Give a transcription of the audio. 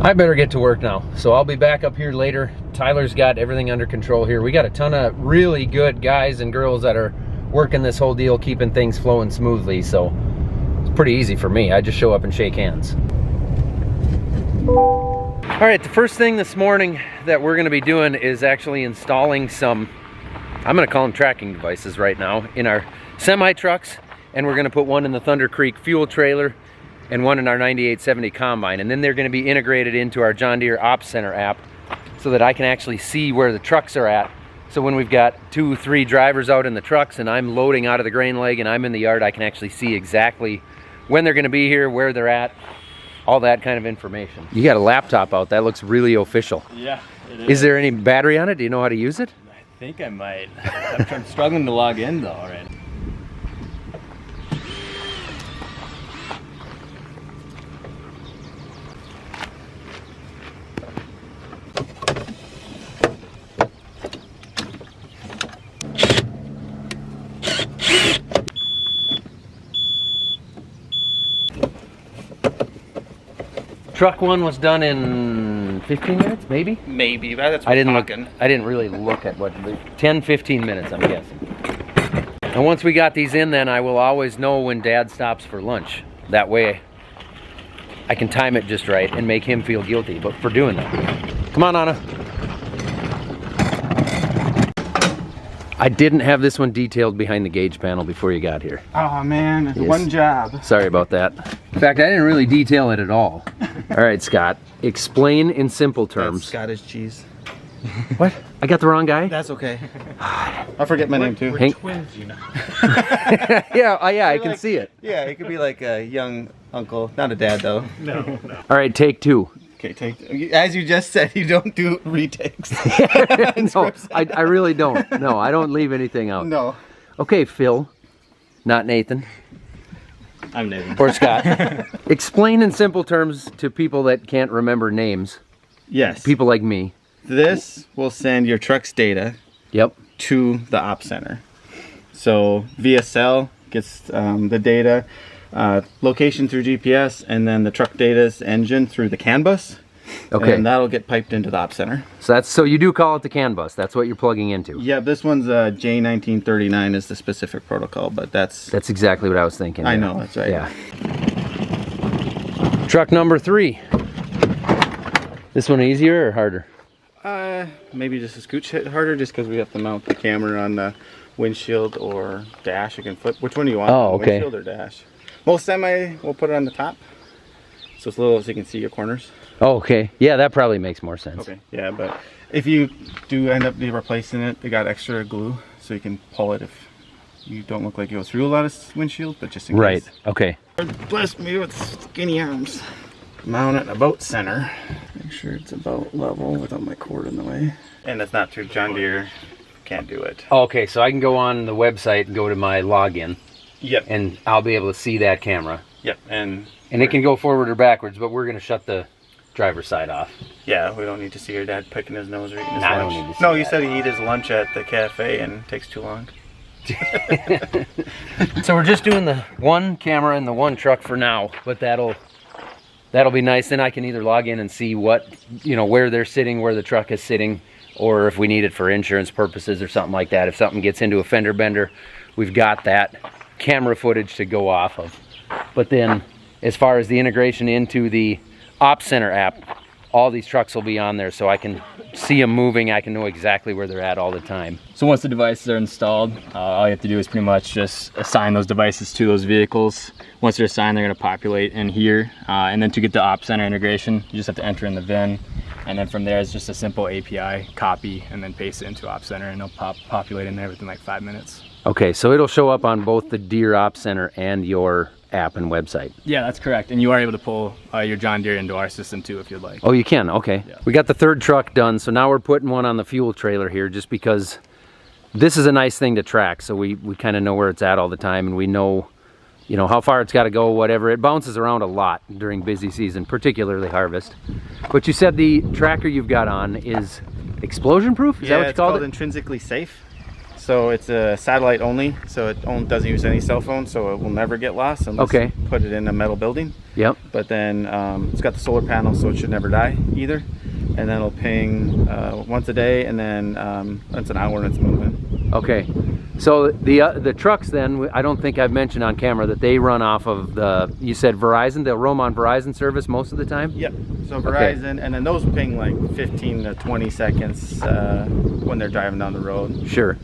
I better get to work now, so I'll be back up here later. Tyler's got everything under control here. We got a ton of really good guys and girls that are working this whole deal, keeping things flowing smoothly, so it's pretty easy for me. I just show up and shake hands. All right, the first thing this morning that we're gonna be doing is actually installing some, I'm gonna call them tracking devices right now, in our semi-trucks, and we're gonna put one in the Thunder Creek fuel trailer and one in our 9870 combine, and then they're gonna be integrated into our John Deere Ops Center app so that I can actually see where the trucks are at. So when we've got 2, 3 drivers out in the trucks and I'm loading out of the grain leg and I'm in the yard, I can actually see exactly when they're gonna be here, where they're at, all that kind of information. You got a laptop out, that looks really official. Yeah, it is. Is there any battery on it? Do you know how to use it? I think I might. I'm struggling to log in though already. Truck one was done in 15 minutes, maybe? Maybe, that's what I didn't really look at what, 10, 15 minutes, I'm guessing. And once we got these in, then I will always know when Dad stops for lunch. That way I can time it just right and make him feel guilty for doing that. Come on, Anna. I didn't have this one detailed behind the gauge panel before you got here. Oh man, it's one job. Sorry about that. In fact, I didn't really detail it at all. All right, Scott, explain in simple terms. That's Scottish cheese. What? I got the wrong guy? That's okay. I forget my name too. We're twins, you know. yeah, I can see it. Yeah, it could be like a young uncle, not a dad though. No. All right, take 2. Okay, as you just said, you don't do retakes. No, I really don't. No, I don't leave anything out. No. Okay, Phil, not Nathan. I'm Nathan. Or Scott. Explain in simple terms to people that can't remember names. Yes. People like me. This will send your truck's data to the Ops Center. So VSL gets the data, location through GPS, and then the truck data's engine through the CAN bus. Okay. And that'll get piped into the Ops Center. So you do call it the CAN bus. That's what you're plugging into. Yeah, this one's J1939 is the specific protocol, but that's exactly what I was thinking. I know, that's right. Yeah. Truck number 3. This one easier or harder? Maybe just a scooch harder, just because we have to mount the camera on the windshield or dash. You can flip. Which one do you want? Oh, okay. Windshield or dash? Most semi, we'll put it on the top, so it's little so you can see your corners. Oh, okay. Yeah, that probably makes more sense. Okay. Yeah, but if you do end up replacing it, they got extra glue, so you can pull it if you don't look like you go through a lot of windshield, but just in case. Right. Okay. Bless me with skinny arms. Mount it in a boat center. Make sure it's about level without my cord in the way. And it's not through John Deere. Can't do it. Okay, so I can go on the website and go to my login. Yep. And I'll be able to see that camera. Yep. And it can go forward or backwards, but we're going to shut the driver's side off. Yeah, we don't need to see your dad picking his nose or eating his lunch. I don't need to see you said he eat his lunch at the cafe and it takes too long. So we're just doing the one camera in the one truck for now, but that'll be nice. Then I can either log in and see what, where they're sitting, where the truck is sitting, or if we need it for insurance purposes or something like that. If something gets into a fender bender, we've got that camera footage to go off of. But then as far as the integration into the Ops Center app, all these trucks will be on there, so I can see them moving. I can know exactly where they're at all the time. So once the devices are installed, all you have to do is pretty much just assign those devices to those vehicles. Once they're assigned, they're going to populate in here. And then to get the Ops Center integration, you just have to enter in the VIN. And then from there, it's just a simple API copy and then paste it into Ops Center, and it'll populate in there within like 5 minutes. Okay, so it'll show up on both the Deere Ops Center and your app and website. Yeah, that's correct. And you are able to pull your John Deere into our system too if you'd like. Oh, you can? Okay. Yeah. We got the 3rd truck done, so now we're putting one on the fuel trailer here just because this is a nice thing to track, so we kind of know where it's at all the time, and we know, how far it's got to go, whatever. It bounces around a lot during busy season, particularly harvest. But you said the tractor you've got on is explosion proof? Is that what it's called? Intrinsically safe. So it's a satellite only, so it doesn't use any cell phone, so it will never get lost unless you put it in a metal building. Yep. But then it's got the solar panel, so it should never die either. And then it'll ping once a day, and then once an hour and it's moving. Okay. So the trucks then, I don't think I've mentioned on camera that they run off of you said Verizon, they'll roam on Verizon service most of the time? Yep. So Verizon, and then those ping like 15 to 20 seconds when they're driving down the road. Sure.